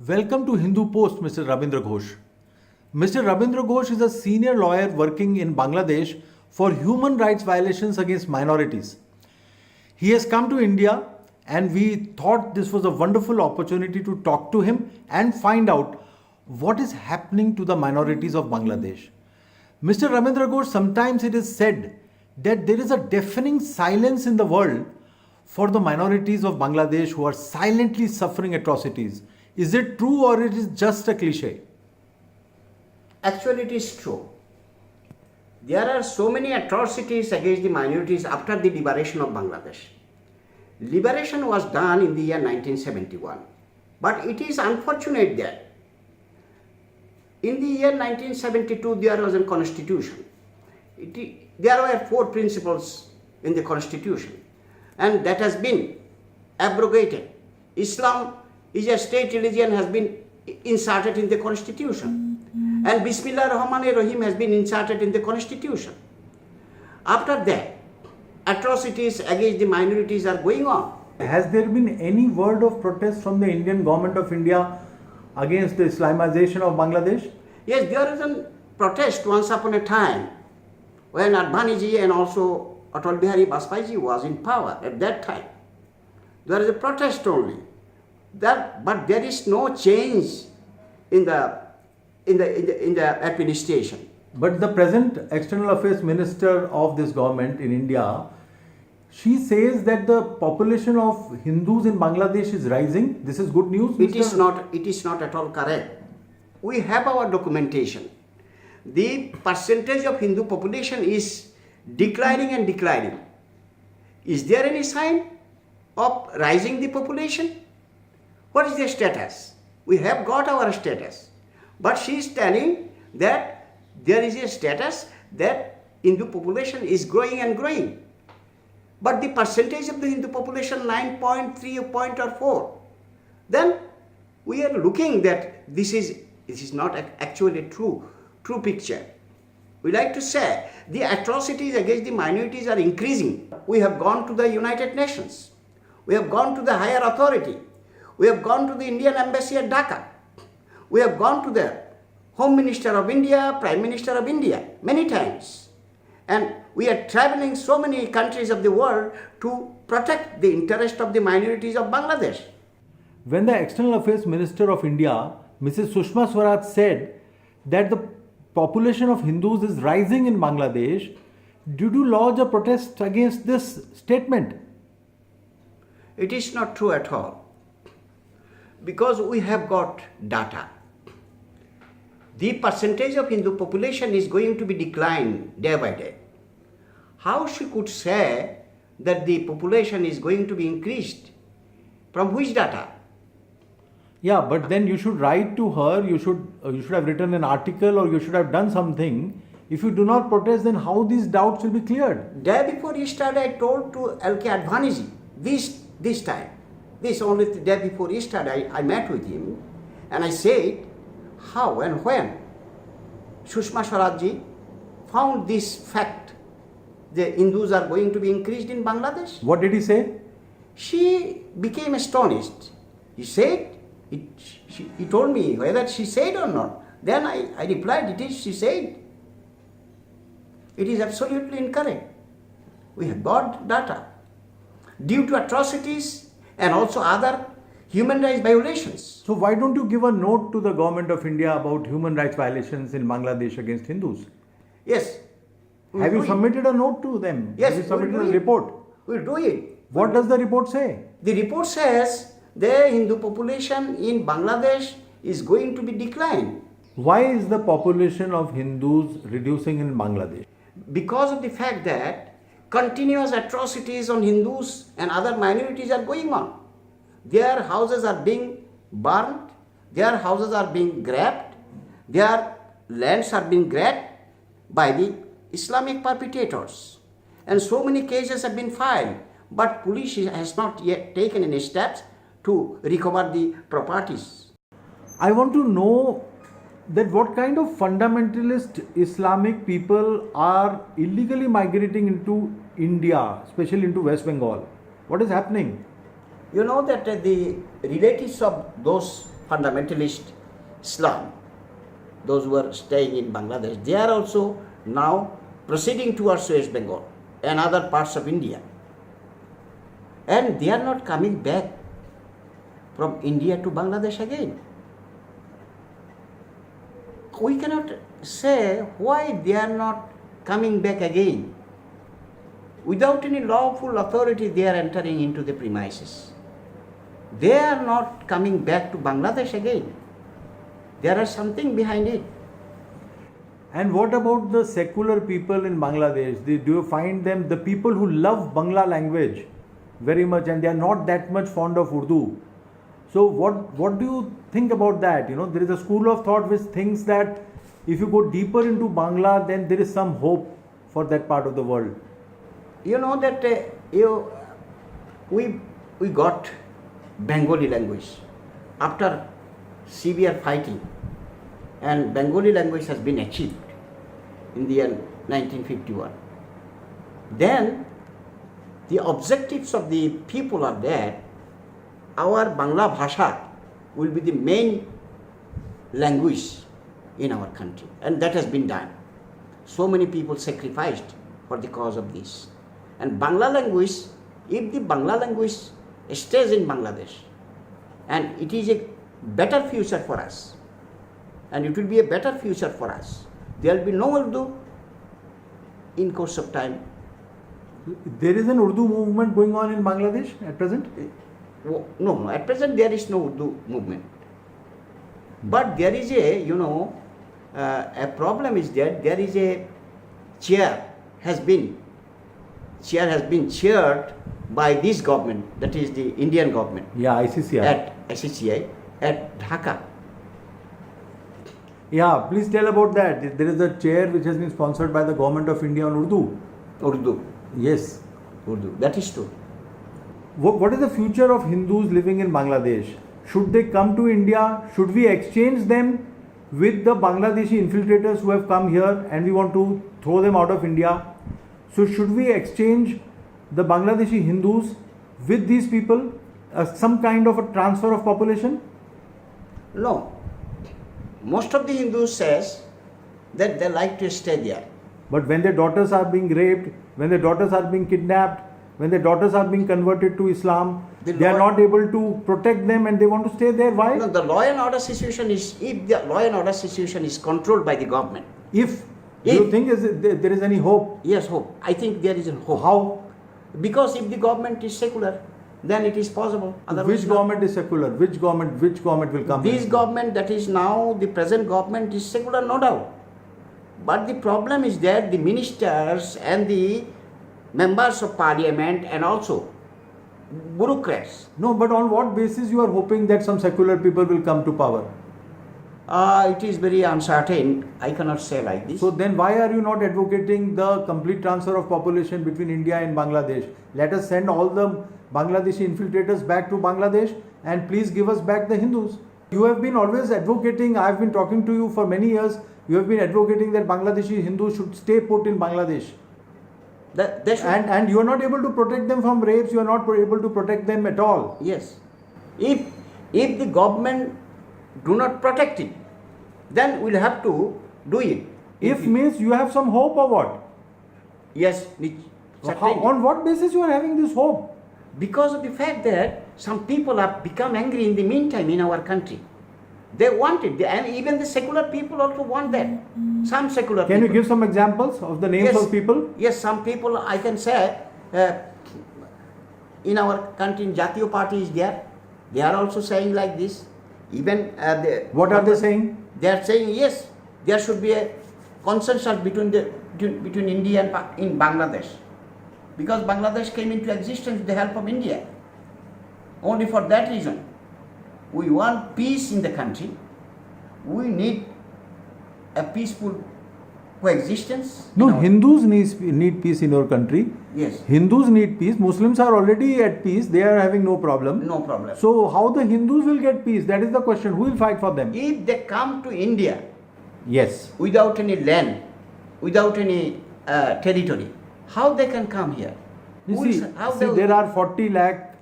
Welcome to HinduPost, Mr. Rabindra Ghosh. Mr. Rabindra Ghosh is a senior lawyer working in Bangladesh for human rights violations against minorities. He has come to India and we thought this was a wonderful opportunity to talk to him and find out what is happening to the minorities of Bangladesh. Mr. Rabindra Ghosh, sometimes it is said that there is a deafening silence in the world for the minorities of Bangladesh who are silently suffering atrocities. Is it true or it is just a cliche? Actually, it is true. There are so many atrocities against the minorities after the liberation of Bangladesh. Liberation was done in the year 1971. But it is unfortunate that in the year 1972 there was a constitution. There were 4 principles in the constitution and that has been abrogated. Islam is a state religion has been inserted in the constitution and Bismillah Rahman Rahim has been inserted in the constitution. After that, atrocities against the minorities are going on. Has there been any word of protest from the Indian government of India against the Islamization of Bangladesh? Yes, there is a protest once upon a time when Advaniji and also Atal Bihari Vajpayee was in power at that time. There is a protest only. But there is no change in the administration. But the present External Affairs Minister of this government in India, she says that the population of Hindus in Bangladesh is rising. This is good news. It is not at all correct. We have our documentation. The percentage of Hindu population is declining and declining. Is there any sign of rising the population? What is the status? We have got our status. But she is telling that there is a status that Hindu population is growing and growing. But the percentage of the Hindu population 9.3 point or 4. Then we are looking that this is not actually a true picture. We like to say the atrocities against the minorities are increasing. We have gone to the United Nations. We have gone to the higher authority. We have gone to the Indian Embassy at Dhaka. We have gone to the Home Minister of India, Prime Minister of India many times. And we are traveling so many countries of the world to protect the interest of the minorities of Bangladesh. When the External Affairs Minister of India, Mrs. Sushma Swaraj, said that the population of Hindus is rising in Bangladesh, did you lodge a protest against this statement? It is not true at all. Because we have got data. The percentage of Hindu population is going to be declined day by day. How she could say that the population is going to be increased? From which data? Yeah, but then you should write to her, you should have written an article or you should have done something. If you do not protest, then how these doubts will be cleared? Day before yesterday I told to L.K. Advaniji, this time. This only the day before yesterday I met with him and I said how and when Sushma Swaraj found this fact the Hindus are going to be increased in Bangladesh. What did he say? She became astonished. He said, he told me whether she said or not. Then I replied, it is she said. It is absolutely incorrect. We have got data. Due to atrocities and also other human rights violations. So why don't you give a note to the government of India about human rights violations in Bangladesh against Hindus? Yes. Have you submitted a note to them? Yes. Have you submitted a report? We'll do it. What does the report say? The report says the Hindu population in Bangladesh is going to be declined. Why is the population of Hindus reducing in Bangladesh? Because of the fact that continuous atrocities on Hindus and other minorities are going on. Their houses are being burned, their houses are being grabbed, their lands are being grabbed by the Islamic perpetrators. And so many cases have been filed, but police has not yet taken any steps to recover the properties. I want to know that what kind of fundamentalist Islamic people are illegally migrating into India, especially into West Bengal. What is happening? You know that the relatives of those fundamentalist Islam, those who are staying in Bangladesh, they are also now proceeding towards West Bengal and other parts of India. And they are not coming back from India to Bangladesh again. We cannot say why they are not coming back again. Without any lawful authority, they are entering into the premises. They are not coming back to Bangladesh again. There is something behind it. And what about the secular people in Bangladesh? Do you find them, the people who love Bangla language very much, and they are not that much fond of Urdu? So what do you think about that? You know, there is a school of thought which thinks that if you go deeper into Bangla, then there is some hope for that part of the world. You know that we got Bengali language after severe fighting, and Bengali language has been achieved in the year 1951. Then the objectives of the people are that our Bangla Bhasha will be the main language in our country, and that has been done. So many people sacrificed for the cause of this. And Bangla language, if the Bangla language stays in Bangladesh, and it is a better future for us, and it will be a better future for us, there will be no Urdu in course of time. There is an Urdu movement going on in Bangladesh at present? No, at present there is no Urdu movement. But there is a problem is that there is a chair has been chaired by this government, that is the Indian government. Yeah, ICCI. At Dhaka. Yeah, please tell about that. There is a chair which has been sponsored by the government of India on Urdu. Urdu. Yes. Urdu. That is true. What is the future of Hindus living in Bangladesh? Should they come to India? Should we exchange them with the Bangladeshi infiltrators who have come here and we want to throw them out of India? So should we exchange the Bangladeshi Hindus with these people? Some kind of a transfer of population? No. Most of the Hindus says that they like to stay there. But when their daughters are being raped, when their daughters are being kidnapped, when their daughters are being converted to Islam, they are not able to protect them and they want to stay there. Why? No, the law and order situation is, if the law and order situation is controlled by the government. Do you think there is any hope? Yes, hope. I think there is a hope. How? Because if the government is secular, then it is possible. Otherwise, which government is secular? Which government will come? This government, that is now the present government, is secular, no doubt. But the problem is that the ministers and the members of parliament and also bureaucrats. No, but on what basis you are hoping that some secular people will come to power? It is very uncertain. I cannot say like this. So then why are you not advocating the complete transfer of population between India and Bangladesh? Let us send all the Bangladeshi infiltrators back to Bangladesh and please give us back the Hindus. You have been always advocating, I have been talking to you for many years, you have been advocating that Bangladeshi Hindus should stay put in Bangladesh. And you are not able to protect them from rapes, you are not able to protect them at all. Yes. If the government do not protect it, then we'll have to do it. If means you have some hope or what? Yes. On what basis you are having this hope? Because of the fact that some people have become angry in the meantime in our country. They want it, and even the secular people also want that. Some secular people. Can you give some examples of the names of people? Yes, some people I can say in our country, Jatiyo Party is there. They are also saying like this. Even what are they saying? They are saying yes, there should be a consensus between India and in Bangladesh, because Bangladesh came into existence with the help of India. Only for that reason, we want peace in the country. We need a peaceful coexistence. No, Hindus need peace in your country. Yes. Hindus need peace. Muslims are already at peace. They are having no problem. No problem. So how the Hindus will get peace? That is the question. Who will fight for them? If they come to India, yes, without any land, without any territory, how they can come here? You see, there are 40 lakh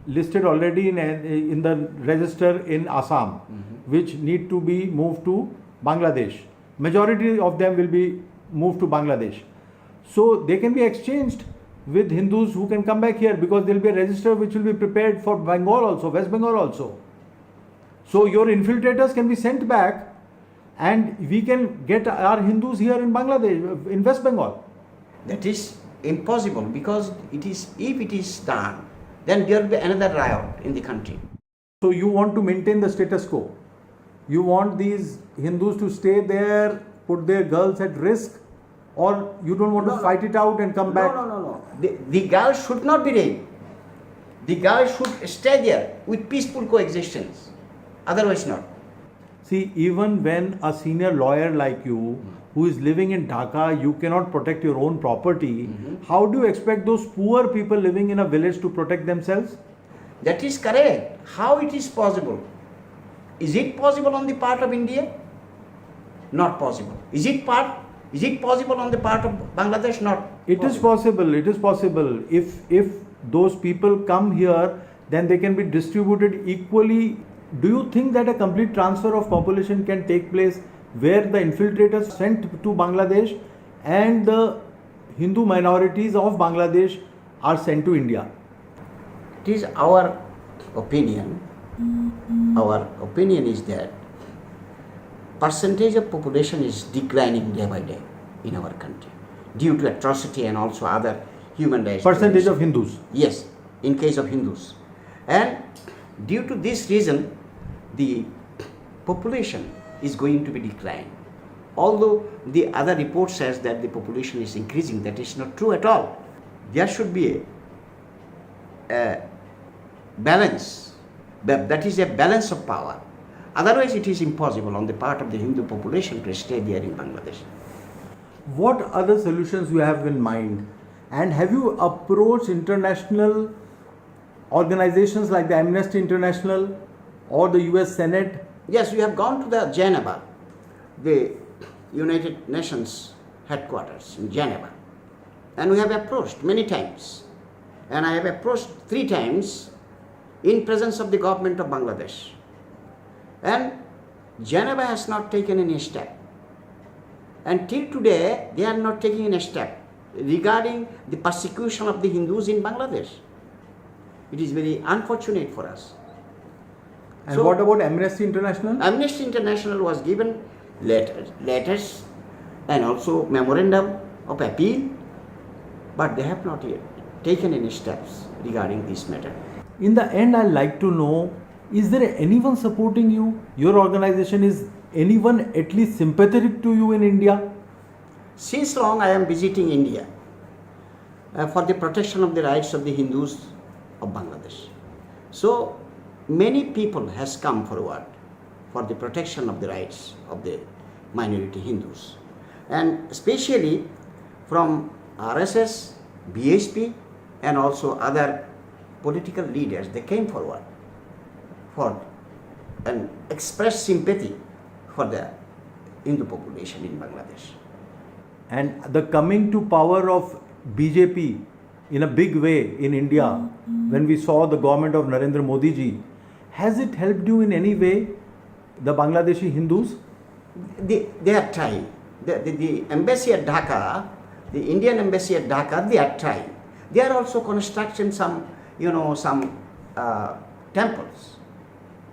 listed already in the register in Assam, which need to be moved to Bangladesh. Majority of them will be moved to Bangladesh. So they can be exchanged with Hindus who can come back here, because there will be a register which will be prepared for Bengal also, West Bengal also. So your infiltrators can be sent back and we can get our Hindus here in Bangladesh, in West Bengal. That is impossible, because if it is done, then there will be another riot in the country. So you want to maintain the status quo. You want these Hindus to stay there, put their girls at risk, or you don't want to fight it out and come back? No. The girls should not be raped. The girls should stay there with peaceful coexistence. Otherwise not. See, even when a senior lawyer like you, who is living in Dhaka, you cannot protect your own property, how do you expect those poor people living in a village to protect themselves? That is correct. How it is possible? Is it possible on the part of India? Not possible. Is it possible on the part of Bangladesh? Not. It is possible. It is possible. If those people come here, then they can be distributed equally. Do you think that a complete transfer of population can take place where the infiltrators sent to Bangladesh and the Hindu minorities of Bangladesh are sent to India? It is our opinion. Our opinion is that percentage of population is declining day by day in our country due to atrocity and also other human rights. Percentage of Hindus? Yes, in case of Hindus. And due to this reason, the population is going to be declined. Although the other report says that the population is increasing, that is not true at all. There should be a balance. That is a balance of power. Otherwise, it is impossible on the part of the Hindu population to stay there in Bangladesh. What other solutions you have in mind? And have you approached international organizations like the Amnesty International or the US Senate? Yes, we have gone to the Geneva, the United Nations headquarters in Geneva. And we have approached many times. And I have approached 3 times in presence of the government of Bangladesh. And Geneva has not taken any step. And till today, they are not taking any step regarding the persecution of the Hindus in Bangladesh. It is very unfortunate for us. And so, what about Amnesty International? Amnesty International was given letters and also memorandum of appeal, but they have not yet taken any steps regarding this matter. In the end, I'd like to know, is there anyone supporting you? Your organization, is anyone at least sympathetic to you in India? Since long I am visiting India for the protection of the rights of the Hindus of Bangladesh. So many people has come forward for the protection of the rights of the minority Hindus, and especially from RSS, BSP and also other political leaders, they came forward for and expressed sympathy for the Hindu population in Bangladesh. And the coming to power of BJP in a big way in India, when we saw the government of Narendra Modi ji, has it helped you in any way, the Bangladeshi Hindus? They are trying. The embassy at Dhaka, the Indian embassy at Dhaka, they are trying. They are also constructing some temples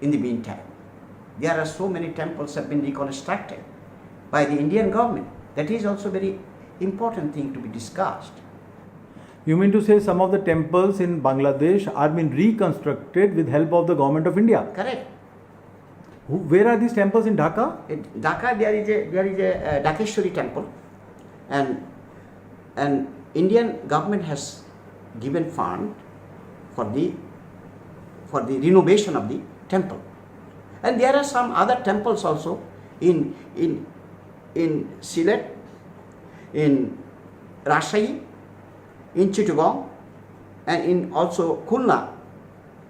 in the meantime. There are so many temples have been reconstructed by the Indian government. That is also very important thing to be discussed. You mean to say some of the temples in Bangladesh are being reconstructed with help of the government of India? Correct. Where are these temples in Dhaka? In Dhaka there is a Dhakeshwari temple, and Indian government has given fund for the renovation of the temple. And there are some other temples also in Sylhet, in Rajshahi, in Chittagong, and in also Khulna.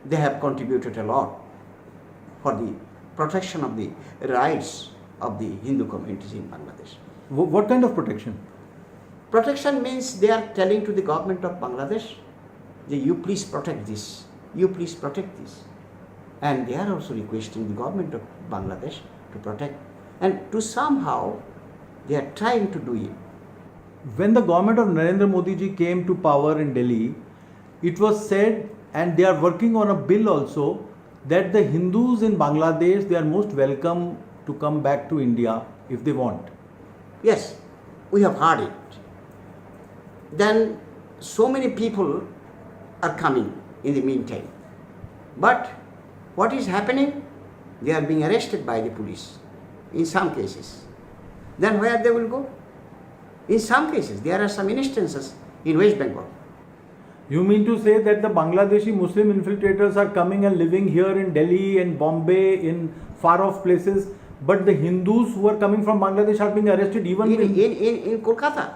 They have contributed a lot for the protection of the rights of the Hindu communities in Bangladesh. What kind of protection? Protection means they are telling to the government of Bangladesh that you please protect this you please protect this. And they are also requesting the government of Bangladesh to protect, and to somehow they are trying to do it. When the government of Narendra Modi ji came to power in Delhi, it was said, and they are working on a bill also, that the Hindus in Bangladesh, they are most welcome to come back to India if they want. Yes, we have heard it. Then so many people are coming in the meantime. But what is happening? They are being arrested by the police in some cases. Then where they will go? In some cases, there are some instances in West Bengal. You mean to say that the Bangladeshi Muslim infiltrators are coming and living here in Delhi and Bombay, in far off places, but the Hindus who are coming from Bangladesh are being arrested even in Kolkata.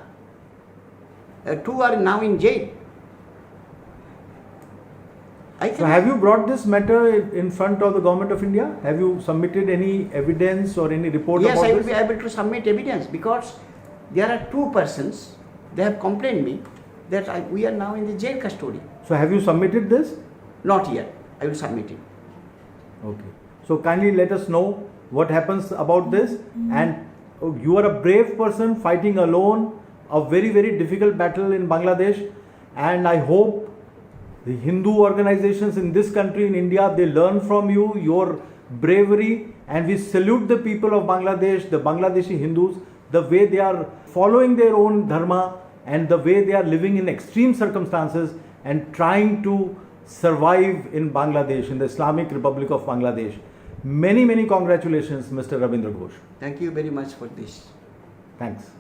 Two are now in jail. So have you brought this matter in front of the government of India? Have you submitted any evidence or any report Yes, about I will this? be able to submit evidence, because there are two persons, they have complained me that we are now in the jail custody. So have you submitted this? Not yet. I will submit it. Okay. So kindly let us know what happens about this. And you are a brave person fighting alone a very, very difficult battle in Bangladesh. And I hope the Hindu organizations in this country, in India, they learn from you, your bravery. And we salute the people of Bangladesh, the Bangladeshi Hindus, the way they are following their own dharma and the way they are living in extreme circumstances and trying to survive in Bangladesh, in the Islamic Republic of Bangladesh. Many, many congratulations, Mr. Rabindra Ghosh. Thank you very much for this. Thanks.